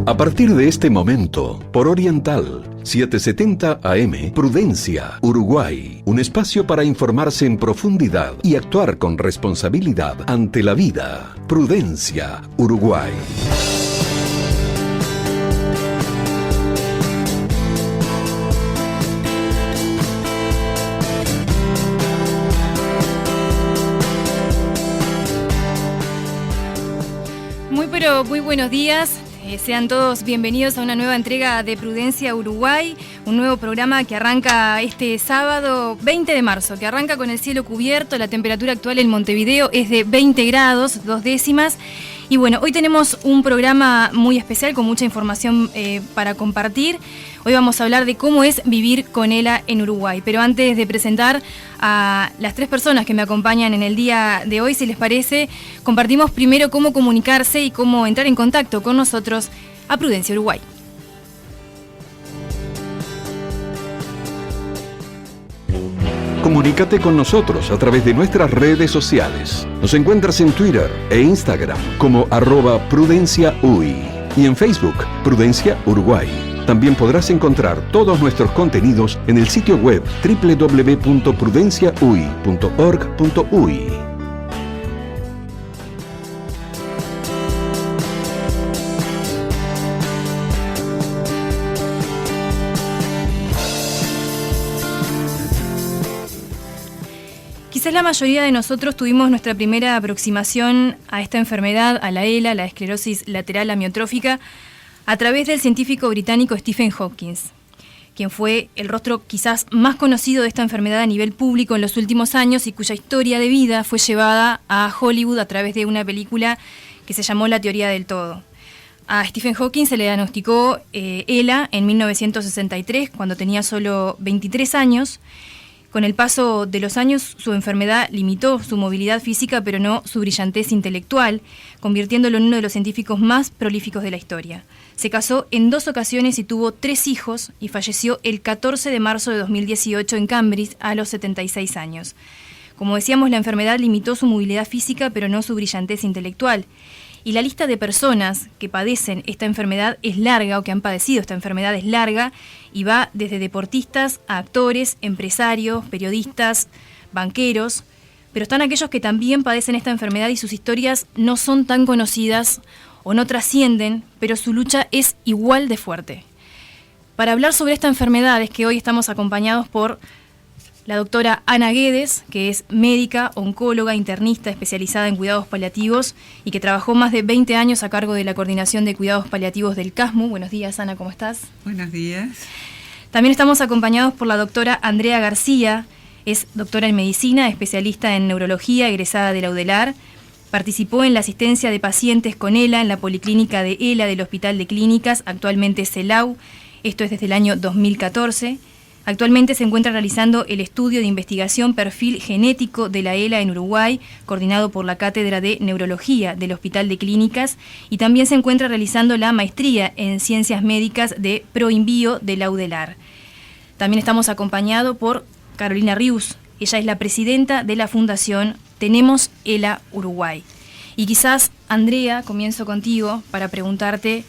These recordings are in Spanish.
A partir de este momento, por Oriental 770 AM, Prudencia, Uruguay. Un espacio para informarse en profundidad y actuar con responsabilidad ante la vida. Prudencia, Uruguay. Muy buenos días. Sean todos bienvenidos a una nueva entrega de Prudencia Uruguay, un nuevo programa que arranca este sábado 20 de marzo, que arranca con el cielo cubierto. La temperatura actual en Montevideo es de 20 grados, 2 décimas. Y bueno, hoy tenemos un programa muy especial con mucha información para compartir. Hoy vamos a hablar de cómo es vivir con ELA en Uruguay. Pero antes de presentar a las 3 personas que me acompañan en el día de hoy, si les parece, compartimos primero cómo comunicarse y cómo entrar en contacto con nosotros a Prudencia Uruguay. Comunícate con nosotros a través de nuestras redes sociales. Nos encuentras en Twitter e Instagram como @PrudenciaUY y en Facebook Prudencia Uruguay. También podrás encontrar todos nuestros contenidos en el sitio web www.prudenciauy.org.uy. Quizás la mayoría de nosotros tuvimos nuestra primera aproximación a esta enfermedad, a la ELA, la esclerosis lateral amiotrófica, a través del científico británico Stephen Hawking, quien fue el rostro quizás más conocido de esta enfermedad a nivel público en los últimos años y cuya historia de vida fue llevada a Hollywood a través de una película que se llamó La teoría del todo. A Stephen Hawking se le diagnosticó ELA en 1963, cuando tenía solo 23 años. Con el paso de los años, su enfermedad limitó su movilidad física, pero no su brillantez intelectual, convirtiéndolo en uno de los científicos más prolíficos de la historia. Se casó en 2 ocasiones y tuvo 3 hijos y falleció el 14 de marzo de 2018 en Cambridge a los 76 años. Como decíamos, la enfermedad limitó su movilidad física, pero no su brillantez intelectual. Y la lista de personas que padecen esta enfermedad es larga, o que han padecido esta enfermedad es larga, y va desde deportistas a actores, empresarios, periodistas, banqueros, pero están aquellos que también padecen esta enfermedad y sus historias no son tan conocidas o no trascienden, pero su lucha es igual de fuerte. Para hablar sobre esta enfermedad es que hoy estamos acompañados por la doctora Ana Guedes, que es médica, oncóloga, internista especializada en cuidados paliativos y que trabajó más de 20 años a cargo de la coordinación de cuidados paliativos del CASMU. Buenos días, Ana, ¿cómo estás? Buenos días. También estamos acompañados por la doctora Andrea García, es doctora en medicina, especialista en neurología, egresada de la UDELAR. Participó en la asistencia de pacientes con ELA en la policlínica de ELA del Hospital de Clínicas, actualmente CELAU, esto es desde el año 2014. Actualmente se encuentra realizando el estudio de investigación perfil genético de la ELA en Uruguay, coordinado por la Cátedra de Neurología del Hospital de Clínicas, y también se encuentra realizando la maestría en Ciencias Médicas de ProInbio de la UDELAR. También estamos acompañados por Carolina Rius. Ella es la presidenta de la Fundación Tenemos ELA Uruguay. Y quizás, Andrea, comienzo contigo para preguntarte,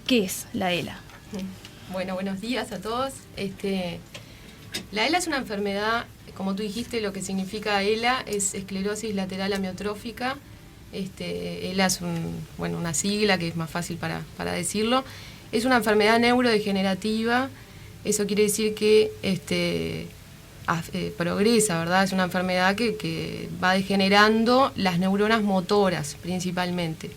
¿qué es la ELA? Bueno, buenos días a todos. La ELA es una enfermedad, como tú dijiste, lo que significa ELA es esclerosis lateral amiotrófica. ELA es una sigla que es más fácil para decirlo. Es una enfermedad neurodegenerativa, eso quiere decir que progresa, ¿verdad? Es una enfermedad que va degenerando las neuronas motoras principalmente.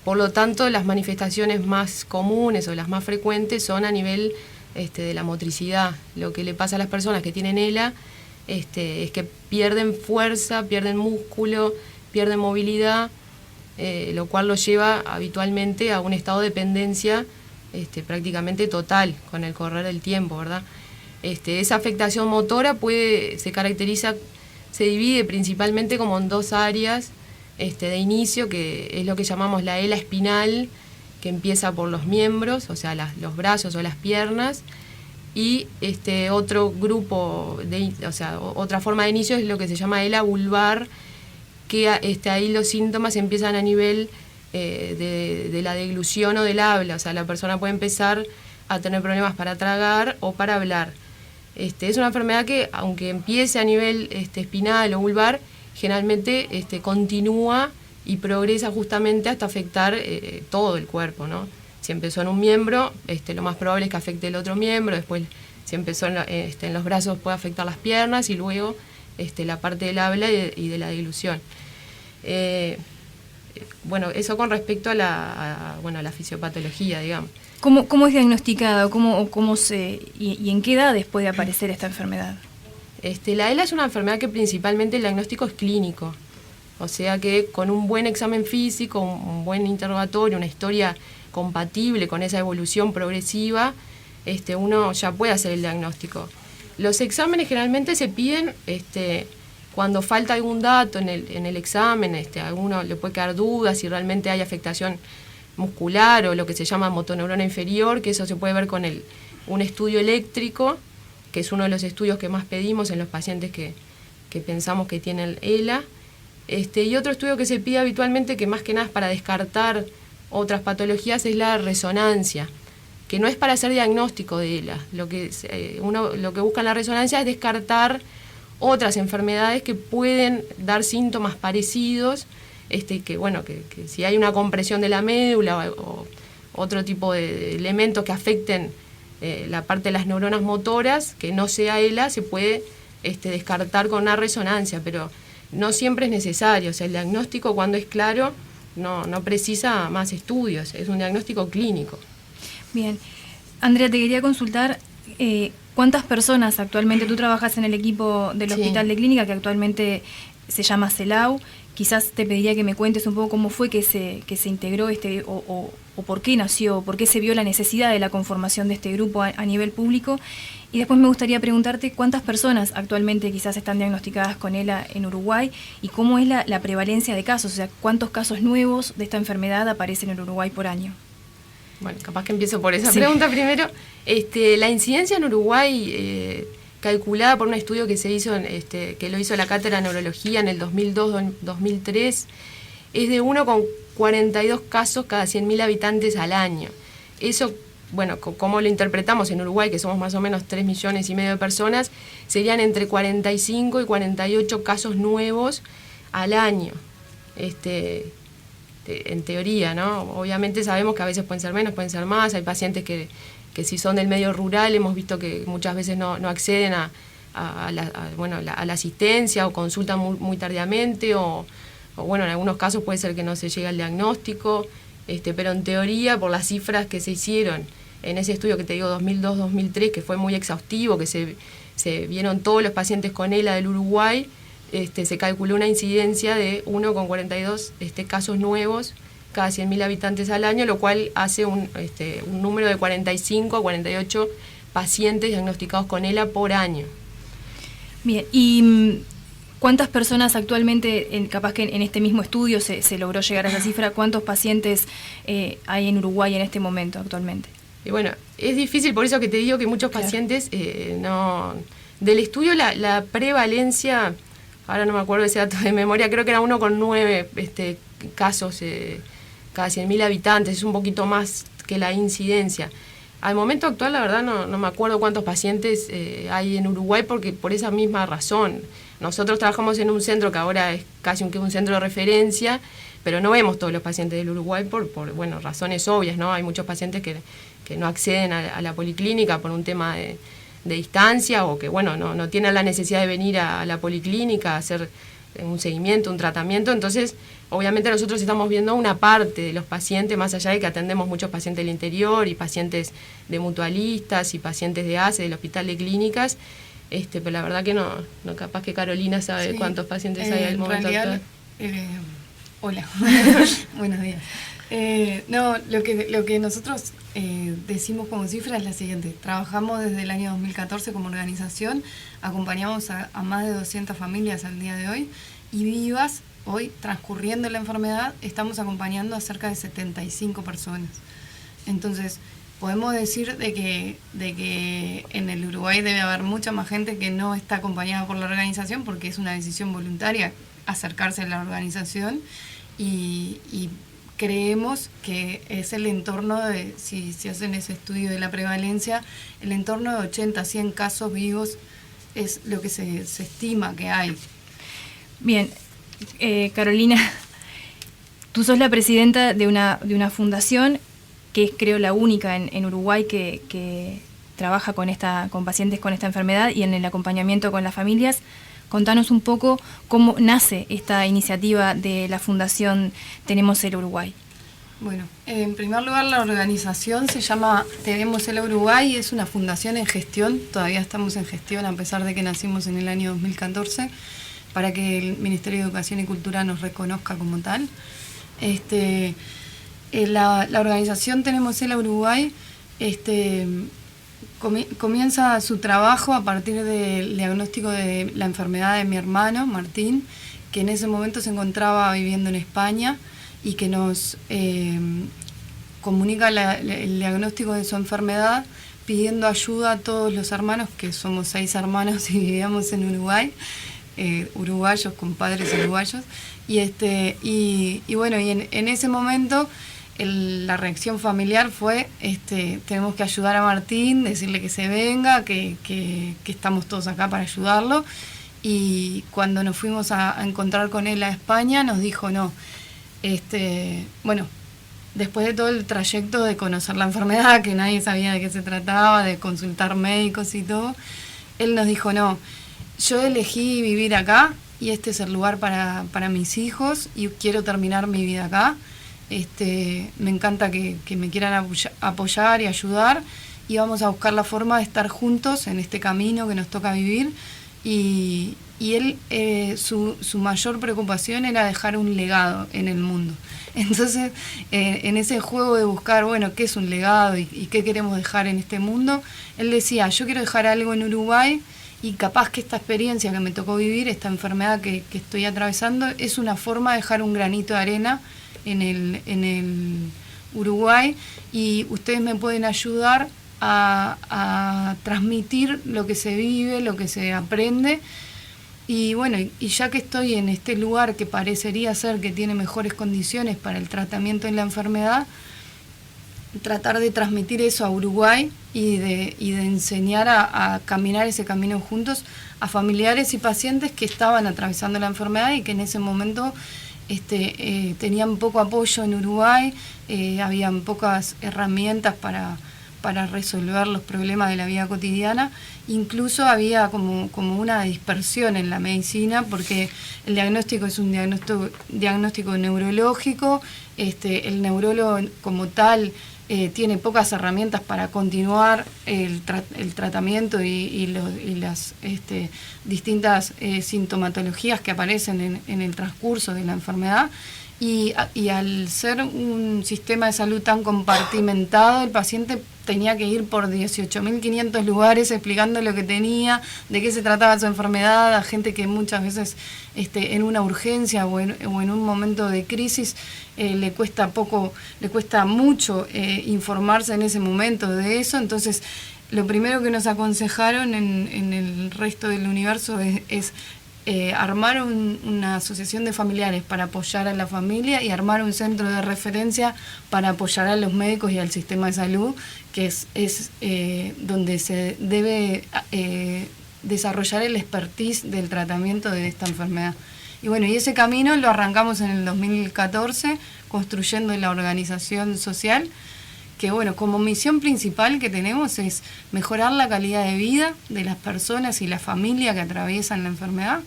Por lo tanto, las manifestaciones más comunes o las más frecuentes son a nivel de la motricidad. Lo que le pasa a las personas que tienen ELA es que pierden fuerza, pierden músculo, pierden movilidad, lo cual los lleva habitualmente a un estado de dependencia prácticamente total con el correr del tiempo, ¿verdad? Esa afectación motora se divide principalmente como en 2 áreas de inicio, que es lo que llamamos la ELA espinal, que empieza por los miembros, o sea, los brazos o las piernas, y otro grupo, otra forma de inicio es lo que se llama ELA vulvar, que ahí los síntomas empiezan a nivel de la deglución o del habla, o sea, la persona puede empezar a tener problemas para tragar o para hablar. Es una enfermedad que, aunque empiece a nivel espinal o vulvar, generalmente continúa y progresa justamente hasta afectar todo el cuerpo, ¿no? Si empezó en un miembro, lo más probable es que afecte el otro miembro, después si empezó en los brazos puede afectar las piernas y luego la parte del habla y de la deglución. Bueno, eso con respecto a la fisiopatología, digamos. ¿Cómo es diagnosticada? ¿Y en qué edades puede aparecer esta enfermedad? La ELA es una enfermedad que principalmente el diagnóstico es clínico. O sea que con un buen examen físico, un buen interrogatorio, una historia compatible con esa evolución progresiva, uno ya puede hacer el diagnóstico. Los exámenes generalmente se piden cuando falta algún dato en el examen, a alguno le puede quedar dudas si realmente hay afectación muscular o lo que se llama motoneurona inferior, que eso se puede ver con un estudio eléctrico, que es uno de los estudios que más pedimos en los pacientes que pensamos que tienen ELA. Y otro estudio que se pide habitualmente, que más que nada es para descartar otras patologías, es la resonancia, que no es para hacer diagnóstico de ELA. Lo que busca en la resonancia es descartar otras enfermedades que pueden dar síntomas parecidos, que si hay una compresión de la médula o otro tipo de elementos que afecten la parte de las neuronas motoras, que no sea ELA, se puede descartar con una resonancia, pero no siempre es necesario. O sea, el diagnóstico, cuando es claro, no precisa más estudios, es un diagnóstico clínico. Bien. Andrea, te quería consultar, ¿cuántas personas actualmente, tú trabajas en el equipo del Hospital de Clínica, que actualmente se llama CELAU? Quizás te pediría que me cuentes un poco cómo fue que se integró o por qué nació, por qué se vio la necesidad de la conformación de este grupo a nivel público. Y después me gustaría preguntarte cuántas personas actualmente quizás están diagnosticadas con ELA en Uruguay y cómo es la prevalencia de casos, o sea, cuántos casos nuevos de esta enfermedad aparecen en Uruguay por año. Bueno, capaz que empiezo por esa pregunta primero. La incidencia en Uruguay, calculada por un estudio que se hizo, que lo hizo la Cátedra de Neurología en el 2002-2003, es de 1,42 casos cada 100.000 habitantes al año. Eso, bueno, como lo interpretamos en Uruguay, que somos más o menos 3,5 millones de personas, serían entre 45 y 48 casos nuevos al año. En teoría, ¿no? Obviamente sabemos que a veces pueden ser menos, pueden ser más. Hay pacientes que si son del medio rural, hemos visto que muchas veces no acceden a la asistencia o consultan muy tardíamente o bueno, en algunos casos puede ser que no se llegue al diagnóstico, pero en teoría, por las cifras que se hicieron en ese estudio que te digo 2002-2003, que fue muy exhaustivo, que se vieron todos los pacientes con ELA del Uruguay, se calculó una incidencia de 1,42 casos nuevos cada 100.000 habitantes al año, lo cual hace un número de 45 a 48 pacientes diagnosticados con ELA por año. Bien, y ¿cuántas personas actualmente, capaz que en este mismo estudio se logró llegar a esa cifra, cuántos pacientes hay en Uruguay en este momento actualmente? Y bueno, es difícil, por eso que te digo que muchos pacientes del estudio la prevalencia, ahora no me acuerdo ese dato de memoria, creo que era 1,9 casos cada 100.000 habitantes, es un poquito más que la incidencia. Al momento actual, la verdad, no me acuerdo cuántos pacientes hay en Uruguay, porque por esa misma razón. Nosotros trabajamos en un centro que ahora es casi un centro de referencia, pero no vemos todos los pacientes del Uruguay por razones obvias, ¿no? Hay muchos pacientes que no acceden a la policlínica por un tema de distancia o que, no tienen la necesidad de venir a la policlínica a hacer un seguimiento, un tratamiento. Entonces, obviamente nosotros estamos viendo una parte de los pacientes, más allá de que atendemos muchos pacientes del interior y pacientes de mutualistas y pacientes de ACE, del Hospital de Clínicas, pero la verdad que no capaz que Carolina sabe cuántos pacientes hay al momento actual. Hola, buenos días. Lo que nosotros decimos como cifra es la siguiente. Trabajamos desde el año 2014 como organización, acompañamos a más de 200 familias al día de hoy y vivas, hoy transcurriendo la enfermedad, estamos acompañando a cerca de 75 personas. Entonces, podemos decir de que en el Uruguay debe haber mucha más gente que no está acompañada por la organización porque es una decisión voluntaria acercarse a la organización y creemos que es el entorno de, si hacen ese estudio de la prevalencia, el entorno de 80 a 100 casos vivos es lo que se estima que hay. Bien, Carolina, tú sos la presidenta de una fundación que es, creo, la única en Uruguay que trabaja con pacientes con esta enfermedad y en el acompañamiento con las familias. Contanos un poco cómo nace esta iniciativa de la Fundación Tenemos el Uruguay. Bueno, en primer lugar, la organización se llama Tenemos el Uruguay, es una fundación en gestión, todavía estamos en gestión a pesar de que nacimos en el año 2014, para que el Ministerio de Educación y Cultura nos reconozca como tal. La organización Tenemos el Uruguay comienza su trabajo a partir del diagnóstico de la enfermedad de mi hermano, Martín, que en ese momento se encontraba viviendo en España y que nos comunica el diagnóstico de su enfermedad pidiendo ayuda a todos los hermanos, que somos 6 hermanos y vivíamos en Uruguay, uruguayos, con padres uruguayos. Y bueno, y en ese momento la reacción familiar fue, tenemos que ayudar a Martín, decirle que se venga, que estamos todos acá para ayudarlo. Y cuando nos fuimos a encontrar con él a España, nos dijo no. Bueno, después de todo el trayecto de conocer la enfermedad, que nadie sabía de qué se trataba, de consultar médicos y todo, él nos dijo no, yo elegí vivir acá y este es el lugar para mis hijos y quiero terminar mi vida acá. Me encanta que me quieran apoyar y ayudar y vamos a buscar la forma de estar juntos en este camino que nos toca vivir. Y él, su mayor preocupación era dejar un legado en el mundo. Entonces, en ese juego de buscar, bueno, qué es un legado y qué queremos dejar en este mundo, él decía, yo quiero dejar algo en Uruguay y capaz que esta experiencia que me tocó vivir, esta enfermedad que estoy atravesando, es una forma de dejar un granito de arena en el Uruguay y ustedes me pueden ayudar a transmitir lo que se vive, lo que se aprende. Y bueno, y ya que estoy en este lugar que parecería ser que tiene mejores condiciones para el tratamiento de la enfermedad, tratar de transmitir eso a Uruguay y de enseñar a caminar ese camino juntos a familiares y pacientes que estaban atravesando la enfermedad y que en ese momento tenían poco apoyo en Uruguay, habían pocas herramientas para resolver los problemas de la vida cotidiana. Incluso había como una dispersión en la medicina porque el diagnóstico es un diagnóstico neurológico, el neurólogo como tal tiene pocas herramientas para continuar el tratamiento y las distintas sintomatologías que aparecen en el transcurso de la enfermedad. Y al ser un sistema de salud tan compartimentado, el paciente tenía que ir por 18.500 lugares explicando lo que tenía, de qué se trataba su enfermedad, a gente que muchas veces en una urgencia o en un momento de crisis le cuesta mucho informarse en ese momento de eso. Entonces, lo primero que nos aconsejaron en el resto del universo es armar una asociación de familiares para apoyar a la familia y armar un centro de referencia para apoyar a los médicos y al sistema de salud, que es donde se debe desarrollar el expertise del tratamiento de esta enfermedad. Y bueno, y ese camino lo arrancamos en el 2014, construyendo la organización social, que bueno, como misión principal que tenemos es mejorar la calidad de vida de las personas y la familia que atraviesan la enfermedad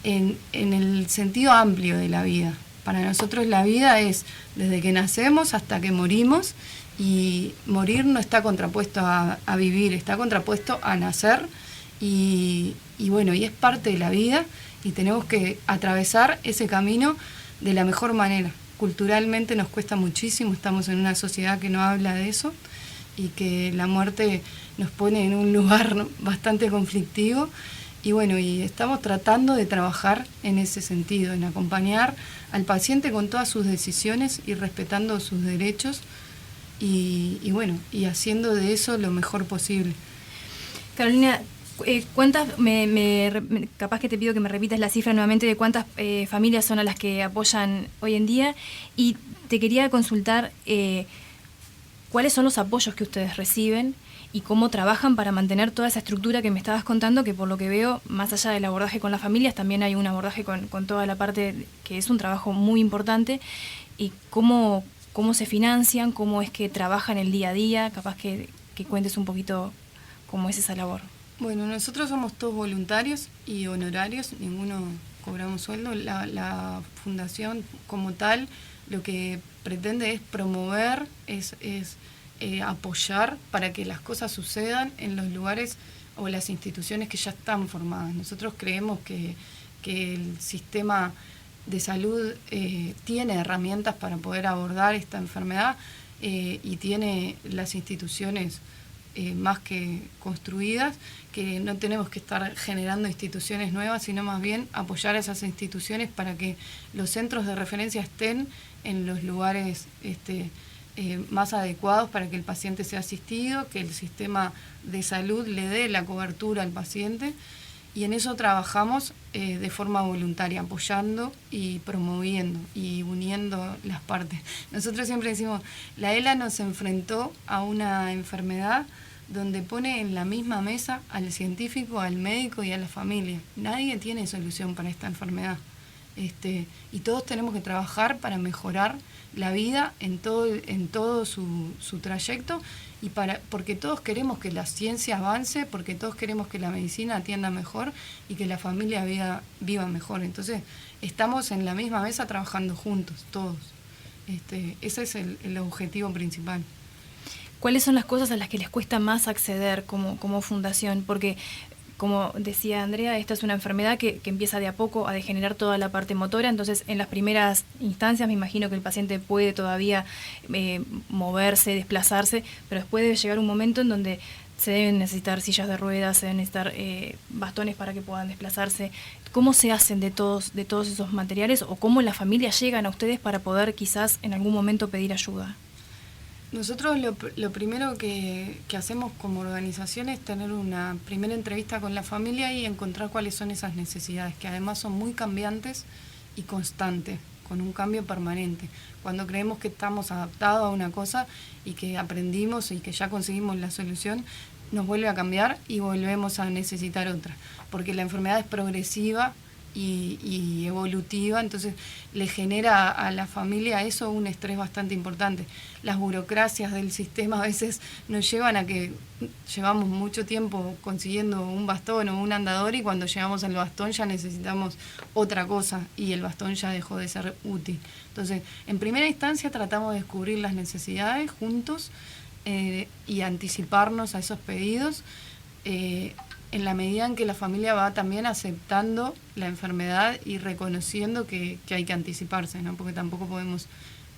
en el sentido amplio de la vida. Para nosotros la vida es desde que nacemos hasta que morimos, y morir no está contrapuesto a vivir, está contrapuesto a nacer, y bueno, y es parte de la vida y tenemos que atravesar ese camino de la mejor manera. Culturalmente nos cuesta muchísimo, estamos en una sociedad que no habla de eso y que la muerte nos pone en un lugar bastante conflictivo y bueno, y estamos tratando de trabajar en ese sentido, en acompañar al paciente con todas sus decisiones y respetando sus derechos y bueno, y haciendo de eso lo mejor posible. Carolina, ¿Cuántas, capaz que te pido que me repitas la cifra nuevamente de cuántas familias son a las que apoyan hoy en día? Y te quería consultar cuáles son los apoyos que ustedes reciben y cómo trabajan para mantener toda esa estructura que me estabas contando, que por lo que veo, más allá del abordaje con las familias, también hay un abordaje con toda la parte que es un trabajo muy importante, y cómo se financian, cómo es que trabajan el día a día, capaz que cuentes un poquito cómo es esa labor. Bueno, nosotros somos todos voluntarios y honorarios, ninguno cobramos sueldo. La fundación como tal lo que pretende es promover, es apoyar para que las cosas sucedan en los lugares o las instituciones que ya están formadas. Nosotros creemos que el sistema de salud tiene herramientas para poder abordar esta enfermedad y tiene las instituciones más que construidas, que no tenemos que estar generando instituciones nuevas, sino más bien apoyar a esas instituciones para que los centros de referencia estén en los lugares más adecuados para que el paciente sea asistido, que el sistema de salud le dé la cobertura al paciente, y en eso trabajamos de forma voluntaria, apoyando y promoviendo y uniendo las partes. Nosotros siempre decimos, la ELA nos enfrentó a una enfermedad donde pone en la misma mesa al científico, al médico y a la familia. Nadie tiene solución para esta enfermedad. Y todos tenemos que trabajar para mejorar la vida en todo su trayecto, y porque todos queremos que la ciencia avance, porque todos queremos que la medicina atienda mejor y que la familia viva mejor. Entonces, estamos en la misma mesa trabajando juntos, todos. Ese es el objetivo principal. ¿Cuáles son las cosas a las que les cuesta más acceder como fundación? Porque, como decía Andrea, esta es una enfermedad que empieza de a poco a degenerar toda la parte motora, entonces en las primeras instancias me imagino que el paciente puede todavía moverse, desplazarse, pero después debe llegar un momento en donde se deben necesitar sillas de ruedas, se deben necesitar bastones para que puedan desplazarse. ¿Cómo se hacen de todos esos materiales, o cómo las familias llegan a ustedes para poder quizás en algún momento pedir ayuda? Nosotros lo primero que hacemos como organización es tener una primera entrevista con la familia y encontrar cuáles son esas necesidades, que además son muy cambiantes y constantes, con un cambio permanente. Cuando creemos que estamos adaptados a una cosa y que aprendimos y que ya conseguimos la solución, nos vuelve a cambiar y volvemos a necesitar otra, porque la enfermedad es progresiva y evolutiva, entonces le genera a la familia eso un estrés bastante importante. Las burocracias del sistema a veces nos llevan a que llevamos mucho tiempo consiguiendo un bastón o un andador, y cuando llegamos al bastón ya necesitamos otra cosa y el bastón ya dejó de ser útil. Entonces, en primera instancia tratamos de descubrir las necesidades juntos y anticiparnos a esos pedidos, en la medida en que la familia va también aceptando la enfermedad y reconociendo que hay que anticiparse, ¿no? Porque tampoco podemos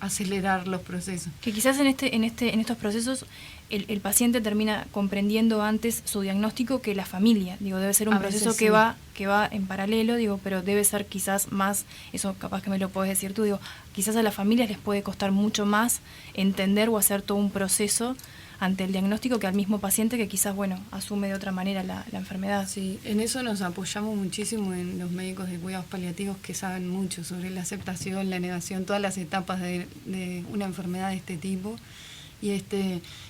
acelerar los procesos. Que quizás en estos procesos el paciente termina comprendiendo antes su diagnóstico que la familia. Digo, debe ser un proceso que va en paralelo, digo, pero debe ser quizás más, eso capaz que me lo podés decir tú, digo, quizás a las familias les puede costar mucho más entender o hacer todo un proceso ante el diagnóstico que al mismo paciente, que quizás, asume de otra manera la enfermedad. Sí, en eso nos apoyamos muchísimo en los médicos de cuidados paliativos, que saben mucho sobre la aceptación, la negación, todas las etapas de una enfermedad de este tipo.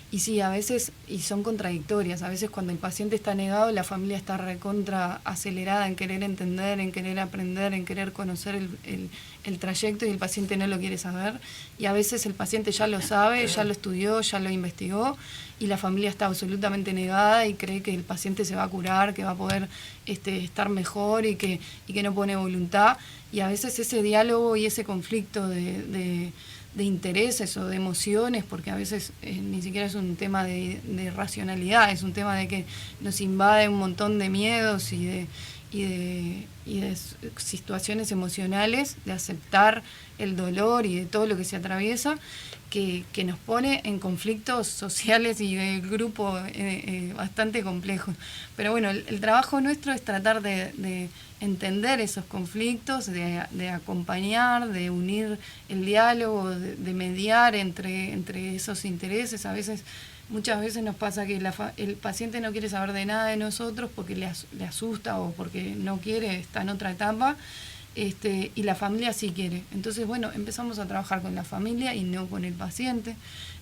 Y sí, a veces, y son contradictorias, a veces cuando el paciente está negado, la familia está recontra acelerada en querer entender, en querer aprender, en querer conocer el trayecto, y el paciente no lo quiere saber, y a veces el paciente ya lo sabe, ya lo estudió, ya lo investigó, y la familia está absolutamente negada y cree que el paciente se va a curar, que va a poder estar mejor y que no pone voluntad, y a veces ese diálogo y ese conflicto de intereses o de emociones, porque a veces ni siquiera es un tema de racionalidad, es un tema de que nos invade un montón de miedos y de situaciones emocionales, de aceptar el dolor y de todo lo que se atraviesa, que nos pone en conflictos sociales y de grupo bastante complejos. Pero bueno, el trabajo nuestro es tratar de entender esos conflictos, de acompañar, de unir el diálogo, de mediar entre esos intereses. Muchas veces nos pasa que el paciente no quiere saber de nada de nosotros porque le asusta o porque no quiere, está en otra etapa. Y la familia sí quiere. Entonces, bueno, empezamos a trabajar con la familia y no con el paciente.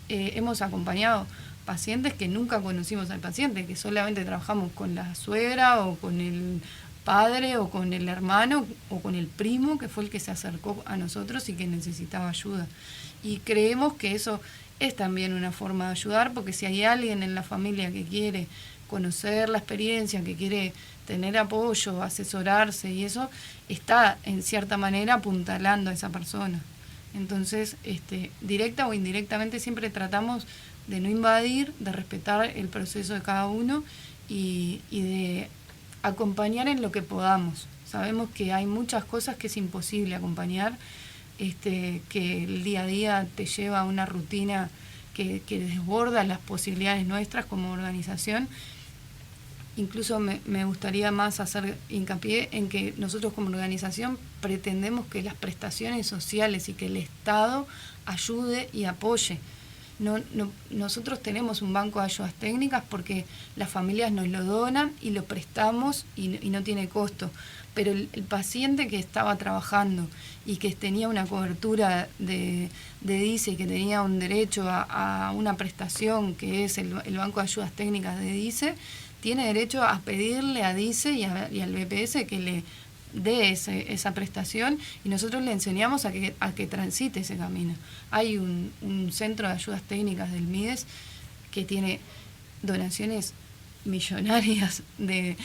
Hemos acompañado pacientes que nunca conocimos al paciente, que solamente trabajamos con la suegra o con el padre o con el hermano o con el primo, que fue el que se acercó a nosotros y que necesitaba ayuda. Y creemos que eso es también una forma de ayudar, porque si hay alguien en la familia que quiere conocer la experiencia, que quiere tener apoyo, asesorarse y eso, está en cierta manera apuntalando a esa persona. Entonces, directa o indirectamente siempre tratamos de no invadir, de respetar el proceso de cada uno y de acompañar en lo que podamos. Sabemos que hay muchas cosas que es imposible acompañar, que el día a día te lleva a una rutina que desborda las posibilidades nuestras como organización. Incluso me gustaría más hacer hincapié en que nosotros como organización pretendemos que las prestaciones sociales y que el Estado ayude y apoye. Nosotros tenemos un banco de ayudas técnicas porque las familias nos lo donan y lo prestamos y no tiene costo. Pero el paciente que estaba trabajando y que tenía una cobertura de DICE y que tenía un derecho a una prestación que es el banco de ayudas técnicas de DICE, tiene derecho a pedirle a DICE y al BPS que le dé esa prestación, y nosotros le enseñamos a que transite ese camino. Hay un centro de ayudas técnicas del MIDES que tiene donaciones millonarias de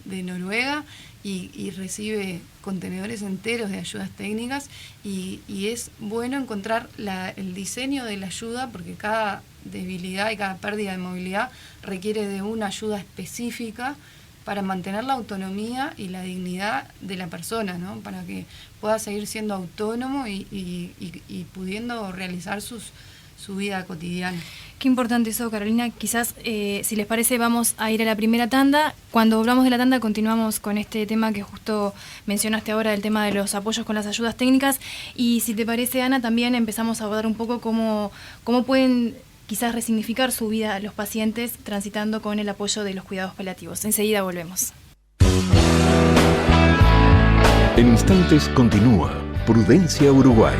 Noruega y recibe contenedores enteros de ayudas técnicas, y es bueno encontrar el diseño de la ayuda, porque cada debilidad y cada pérdida de movilidad requiere de una ayuda específica para mantener la autonomía y la dignidad de la persona, ¿no? Para que pueda seguir siendo autónomo y pudiendo realizar su vida cotidiana. Qué importante eso, Carolina. Quizás, si les parece, vamos a ir a la primera tanda. Cuando volvamos de la tanda, continuamos con este tema que justo mencionaste ahora, el tema de los apoyos con las ayudas técnicas. Y si te parece, Ana, también empezamos a abordar un poco cómo pueden quizás resignificar su vida los pacientes transitando con el apoyo de los cuidados paliativos. Enseguida volvemos. En instantes continúa Prudencia Uruguay.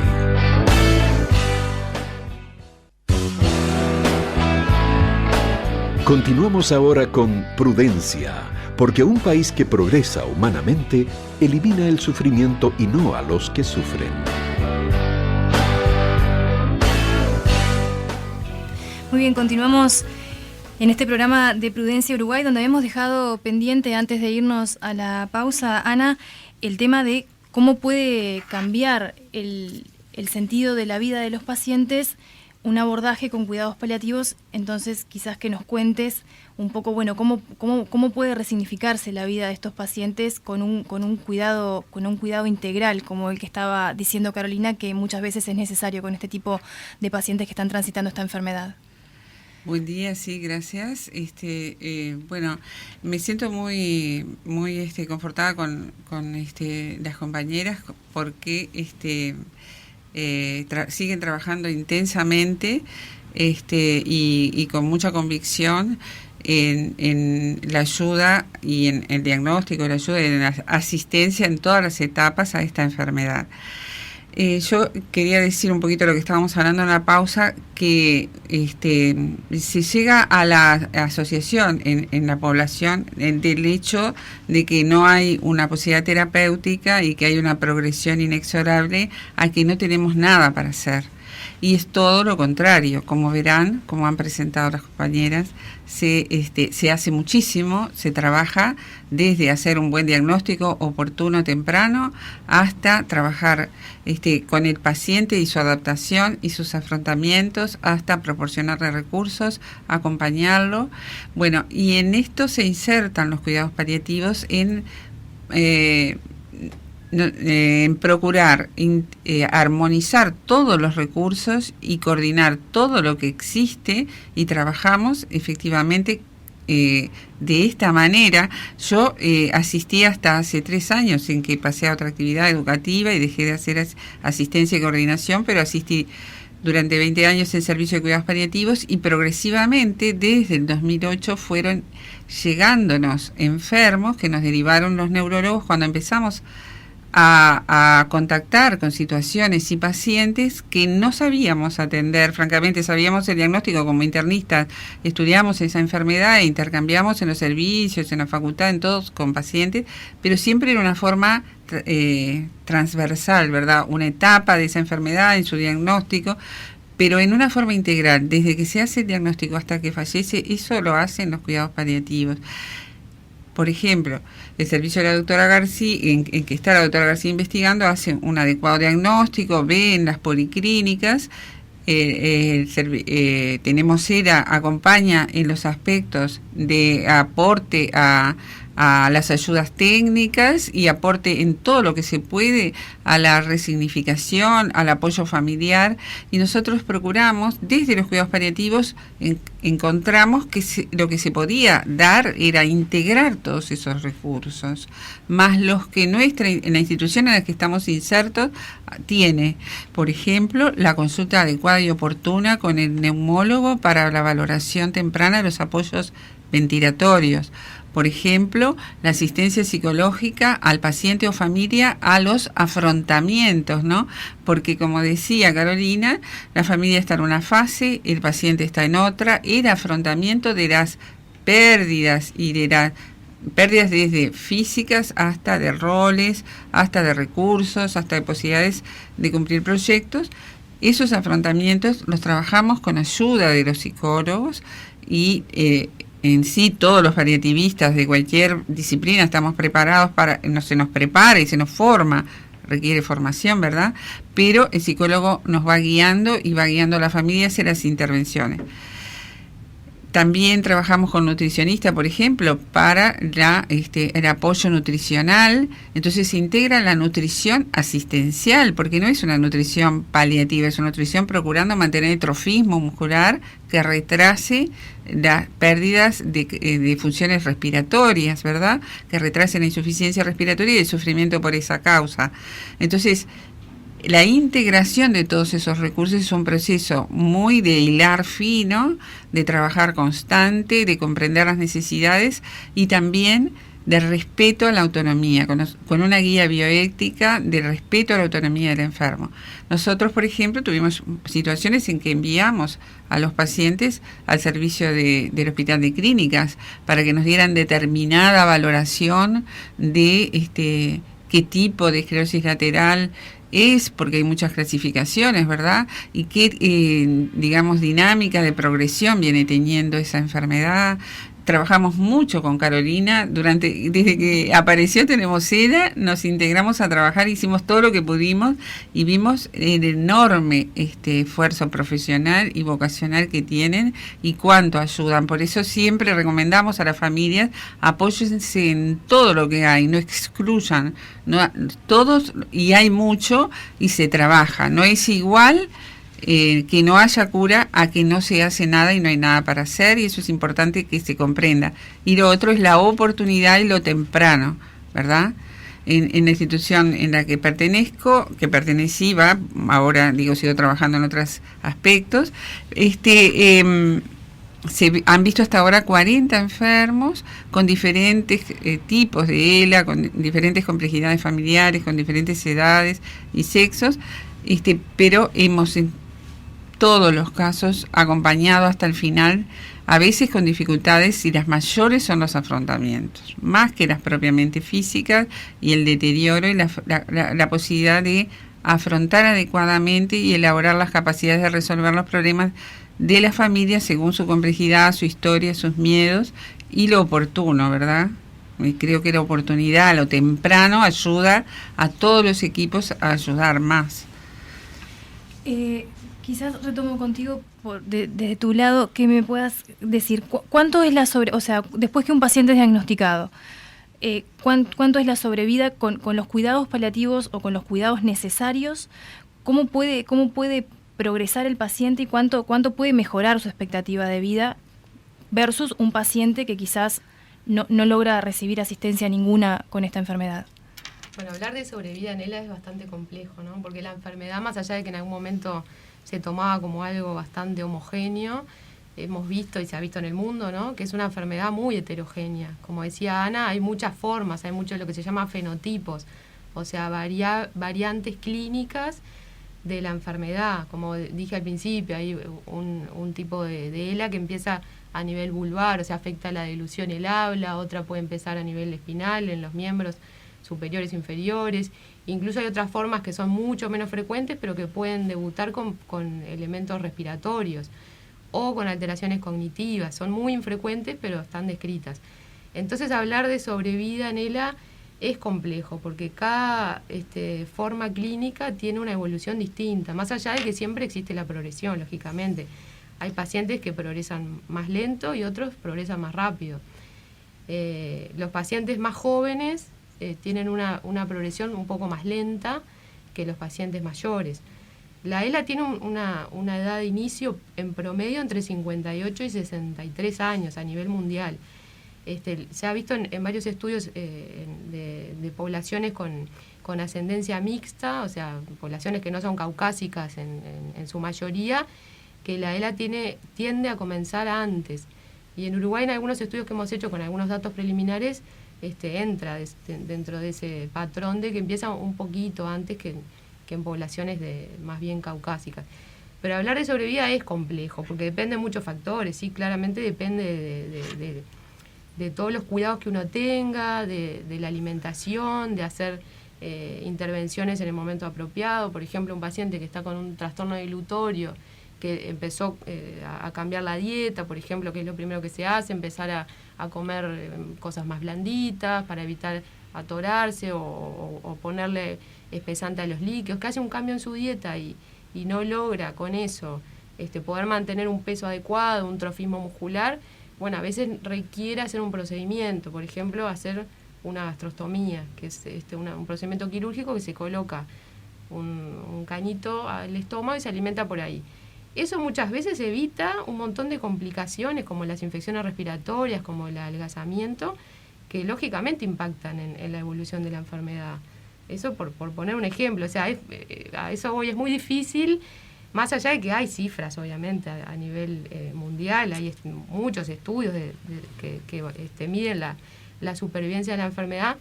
Continuamos ahora con Prudencia, porque un país que progresa humanamente elimina el sufrimiento y no a los que sufren. Muy bien, continuamos en este programa de Prudencia Uruguay, donde habíamos dejado pendiente, antes de irnos a la pausa, Ana, el tema de cómo puede cambiar el sentido de la vida de los pacientes un abordaje con cuidados paliativos. Entonces, quizás que nos cuentes un poco, bueno, cómo puede resignificarse la vida de estos pacientes con un cuidado integral, como el que estaba diciendo Carolina, que muchas veces es necesario con este tipo de pacientes que están transitando esta enfermedad. Buen día, sí, gracias. Bueno, me siento muy confortada con las compañeras, porque siguen trabajando intensamente y con mucha convicción en la ayuda y en el diagnóstico, la ayuda y en la asistencia en todas las etapas a esta enfermedad. Yo quería decir un poquito lo que estábamos hablando en la pausa, que se llega a la asociación en la población del hecho de que no hay una posibilidad terapéutica y que hay una progresión inexorable a que no tenemos nada para hacer. Y es todo lo contrario, como verán, como han presentado las compañeras, se hace muchísimo, se trabaja desde hacer un buen diagnóstico oportuno, temprano, hasta trabajar con el paciente y su adaptación y sus afrontamientos, hasta proporcionarle recursos, acompañarlo. Bueno, y en esto se insertan los cuidados paliativos procurar armonizar todos los recursos y coordinar todo lo que existe, y trabajamos efectivamente de esta manera. Yo asistí hasta hace 3 años en que pasé a otra actividad educativa y dejé de hacer asistencia y coordinación, pero asistí durante 20 años en servicio de cuidados paliativos, y progresivamente desde el 2008 fueron llegándonos enfermos que nos derivaron los neurólogos cuando empezamos a contactar con situaciones y pacientes que no sabíamos atender. Francamente, sabíamos el diagnóstico como internistas, estudiamos esa enfermedad e intercambiamos en los servicios, en la facultad, en todos con pacientes, pero siempre era una forma transversal, ¿verdad? Una etapa de esa enfermedad en su diagnóstico, pero en una forma integral, desde que se hace el diagnóstico hasta que fallece. Eso lo hacen los cuidados paliativos. Por ejemplo, el servicio de la doctora García, en que está la doctora García investigando, hace un adecuado diagnóstico, ve en las policlínicas, tenemos ERA, acompaña en los aspectos de aporte a las ayudas técnicas y aporte en todo lo que se puede a la resignificación, al apoyo familiar, y nosotros procuramos desde los cuidados paliativos, encontramos que lo que se podía dar era integrar todos esos recursos, más los que en la institución en la que estamos insertos tiene. Por ejemplo, la consulta adecuada y oportuna con el neumólogo para la valoración temprana de los apoyos ventilatorios. Por ejemplo, la asistencia psicológica al paciente o familia a los afrontamientos, ¿no? Porque, como decía Carolina, la familia está en una fase, el paciente está en otra. El afrontamiento de las pérdidas y de las pérdidas desde físicas hasta de roles, hasta de recursos, hasta de posibilidades de cumplir proyectos. Esos afrontamientos los trabajamos con ayuda de los psicólogos, y en sí todos los paliativistas de cualquier disciplina estamos preparados se nos prepara y se nos forma, requiere formación, ¿verdad? Pero el psicólogo nos va guiando y va guiando a la familia a hacer las intervenciones. También trabajamos con nutricionistas, por ejemplo, para el apoyo nutricional. Entonces se integra la nutrición asistencial, porque no es una nutrición paliativa, es una nutrición procurando mantener el trofismo muscular que retrase las pérdidas de funciones respiratorias, ¿verdad? Que retrase la insuficiencia respiratoria y el sufrimiento por esa causa. Entonces, la integración de todos esos recursos es un proceso muy de hilar fino, de trabajar constante, de comprender las necesidades y también de respeto a la autonomía, con una guía bioética de respeto a la autonomía del enfermo. Nosotros, por ejemplo, tuvimos situaciones en que enviamos a los pacientes al servicio del Hospital de Clínicas para que nos dieran determinada valoración de qué tipo de esclerosis lateral es, porque hay muchas clasificaciones, ¿verdad? Y qué, dinámica de progresión viene teniendo esa enfermedad. Trabajamos mucho con Carolina, desde que apareció Tenemos ERA, nos integramos a trabajar, hicimos todo lo que pudimos y vimos el enorme esfuerzo profesional y vocacional que tienen y cuánto ayudan. Por eso siempre recomendamos a las familias, apóyense en todo lo que hay, no excluyan, todos, y hay mucho y se trabaja, no es igual que no haya cura a que no se hace nada y no hay nada para hacer, y eso es importante que se comprenda. Y lo otro es la oportunidad y lo temprano, ¿verdad? En la institución en la que pertenecí, ahora sigo trabajando en otros aspectos, se han visto hasta ahora 40 enfermos con diferentes tipos de ELA, con diferentes complejidades familiares, con diferentes edades y sexos, pero hemos en todos los casos acompañado hasta el final, a veces con dificultades, y las mayores son los afrontamientos, más que las propiamente físicas, y el deterioro y la posibilidad de afrontar adecuadamente y elaborar las capacidades de resolver los problemas de la familia según su complejidad, su historia, sus miedos y lo oportuno, ¿verdad? Y creo que la oportunidad, lo temprano, ayuda a todos los equipos a ayudar más. Quizás retomo contigo desde tu lado que me puedas decir cuánto es después que un paciente es diagnosticado, cuánto es la sobrevida con los cuidados paliativos o con los cuidados necesarios, cómo puede progresar el paciente y cuánto puede mejorar su expectativa de vida versus un paciente que quizás no logra recibir asistencia ninguna con esta enfermedad. Bueno, hablar de sobrevida en ELA es bastante complejo, ¿no? Porque la enfermedad, más allá de que en algún momento se tomaba como algo bastante homogéneo, hemos visto y se ha visto en el mundo, ¿no?, que es una enfermedad muy heterogénea. Como decía Ana, hay muchas formas, hay mucho de lo que se llama fenotipos, o sea, variantes clínicas de la enfermedad. Como dije al principio, hay un tipo de ELA que empieza a nivel vulvar, o sea, afecta la deglución y el habla, otra puede empezar a nivel espinal, en los miembros superiores e inferiores. Incluso hay otras formas que son mucho menos frecuentes, pero que pueden debutar con elementos respiratorios o con alteraciones cognitivas. Son muy infrecuentes, pero están descritas. Entonces, hablar de sobrevida en ELA es complejo, porque cada forma clínica tiene una evolución distinta, más allá de que siempre existe la progresión, lógicamente. Hay pacientes que progresan más lento y otros progresan más rápido. Los pacientes más jóvenes tienen una progresión un poco más lenta que los pacientes mayores. La ELA tiene una edad de inicio en promedio entre 58 y 63 años a nivel mundial. Se ha visto en varios estudios de poblaciones con ascendencia mixta, o sea, poblaciones que no son caucásicas en su mayoría, que la ELA tiende a comenzar antes. Y en Uruguay, en algunos estudios que hemos hecho con algunos datos preliminares, entra dentro de ese patrón de que empieza un poquito antes que en poblaciones más bien caucásicas. Pero hablar de sobrevida es complejo, porque depende de muchos factores, sí, claramente depende de todos los cuidados que uno tenga, de la alimentación, de hacer intervenciones en el momento apropiado. Por ejemplo, un paciente que está con un trastorno dilutorio, que empezó a cambiar la dieta, por ejemplo, que es lo primero que se hace, empezar a comer cosas más blanditas para evitar atorarse o ponerle espesante a los líquidos, que hace un cambio en su dieta y no logra con eso poder mantener un peso adecuado, un trofismo muscular. Bueno, a veces requiere hacer un procedimiento, por ejemplo, hacer una gastrostomía, que es un procedimiento quirúrgico que se coloca un cañito al estómago y se alimenta por ahí. Eso muchas veces evita un montón de complicaciones, como las infecciones respiratorias, como el adelgazamiento, que lógicamente impactan en la evolución de la enfermedad. Eso por poner un ejemplo, o sea, a eso voy, es muy difícil, más allá de que hay cifras, obviamente, a nivel mundial, hay muchos estudios que miden la supervivencia de la enfermedad,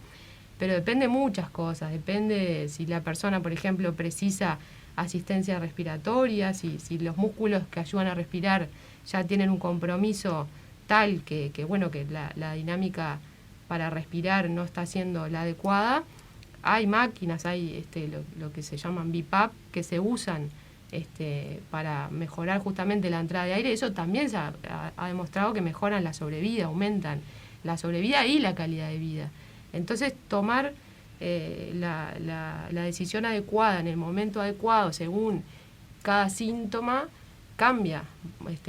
pero depende de muchas cosas, depende si la persona, por ejemplo, precisa asistencia respiratoria, si los músculos que ayudan a respirar ya tienen un compromiso tal que la dinámica para respirar no está siendo la adecuada. Hay máquinas, hay lo que se llaman BiPAP, que se usan para mejorar justamente la entrada de aire. Eso también se ha demostrado que mejoran la sobrevida, aumentan la sobrevida y la calidad de vida. Entonces, tomar la decisión adecuada en el momento adecuado, según cada síntoma, cambia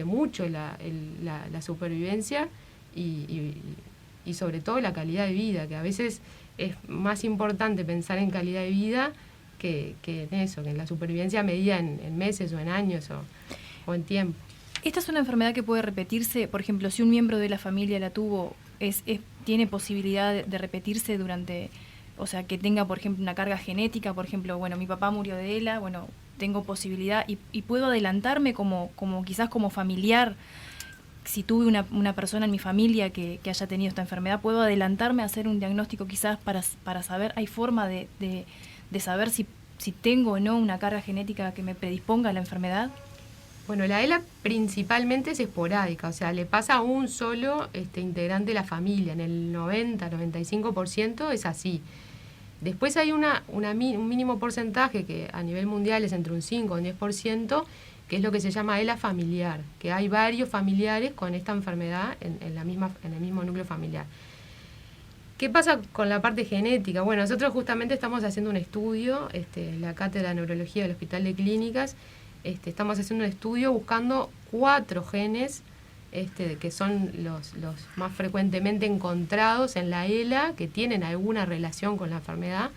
mucho la supervivencia y sobre todo la calidad de vida, que a veces es más importante pensar en calidad de vida que en eso, que en la supervivencia medida en meses o en años o en tiempo. ¿Esta es una enfermedad que puede repetirse? Por ejemplo, si un miembro de la familia la tuvo, ¿tiene posibilidad de repetirse durante, o sea, que tenga, por ejemplo, una carga genética? Por ejemplo, bueno, mi papá murió de ELA, bueno, tengo posibilidad y puedo adelantarme como quizás como familiar. Si tuve una persona en mi familia que haya tenido esta enfermedad, ¿puedo adelantarme a hacer un diagnóstico quizás para saber? ¿Hay forma de saber si tengo o no una carga genética que me predisponga a la enfermedad? Bueno, la ELA principalmente es esporádica, o sea, le pasa a un solo integrante de la familia. En el 90-95% es así. Después hay un mínimo porcentaje que a nivel mundial es entre un 5 y un 10%, que es lo que se llama ELA familiar, que hay varios familiares con esta enfermedad en el mismo núcleo familiar. ¿Qué pasa con la parte genética? Bueno, nosotros justamente estamos haciendo un estudio, la Cátedra de Neurología del Hospital de Clínicas, estamos haciendo un estudio buscando 4 genes que son los más frecuentemente encontrados en la ELA, que tienen alguna relación con la enfermedad,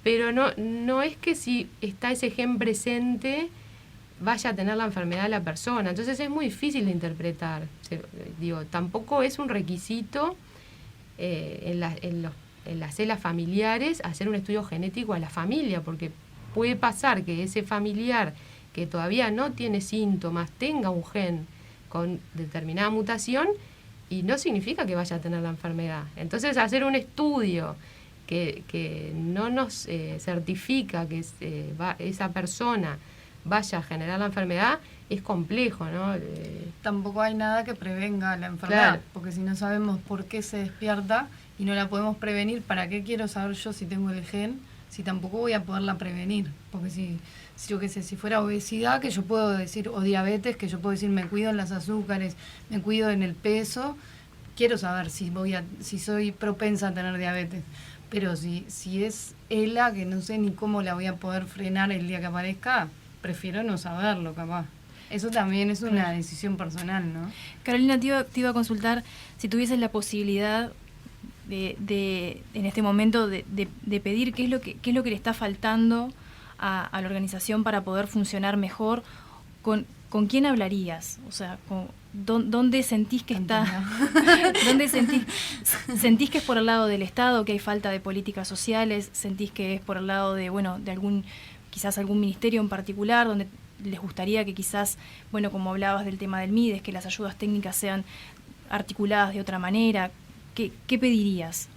pero no es que si está ese gen presente vaya a tener la enfermedad la persona. Entonces es muy difícil de interpretar. Tampoco es un requisito en las celas familiares hacer un estudio genético a la familia, porque puede pasar que ese familiar que todavía no tiene síntomas tenga un gen con determinada mutación y no significa que vaya a tener la enfermedad. Entonces hacer un estudio que no nos certifica que esa persona vaya a generar la enfermedad es complejo, ¿no? Tampoco hay nada que prevenga la enfermedad, Claro. porque si no sabemos por qué se despierta y no la podemos prevenir, ¿para qué quiero saber yo si tengo el gen? Si tampoco voy a poderla prevenir, porque si yo qué sé, si fuera obesidad, que yo puedo decir, o diabetes, que yo puedo decir, me cuido en las azúcares, me cuido en el peso, quiero saber si soy propensa a tener diabetes. Pero si es ELA, que no sé ni cómo la voy a poder frenar el día que aparezca, prefiero no saberlo, capaz. Eso también es una decisión personal, ¿no? Carolina, te iba a consultar si tuvieses la posibilidad de en este momento de pedir qué es lo que le está faltando a la organización para poder funcionar mejor. ¿Con quién hablarías? O sea, ¿dónde sentís que está? ¿Dónde sentís que es por el lado del Estado, que hay falta de políticas sociales? ¿Sentís que es por el lado de quizás algún ministerio en particular, donde les gustaría que quizás, como hablabas del tema del MIDES, que las ayudas técnicas sean articuladas de otra manera? ¿Qué pedirías?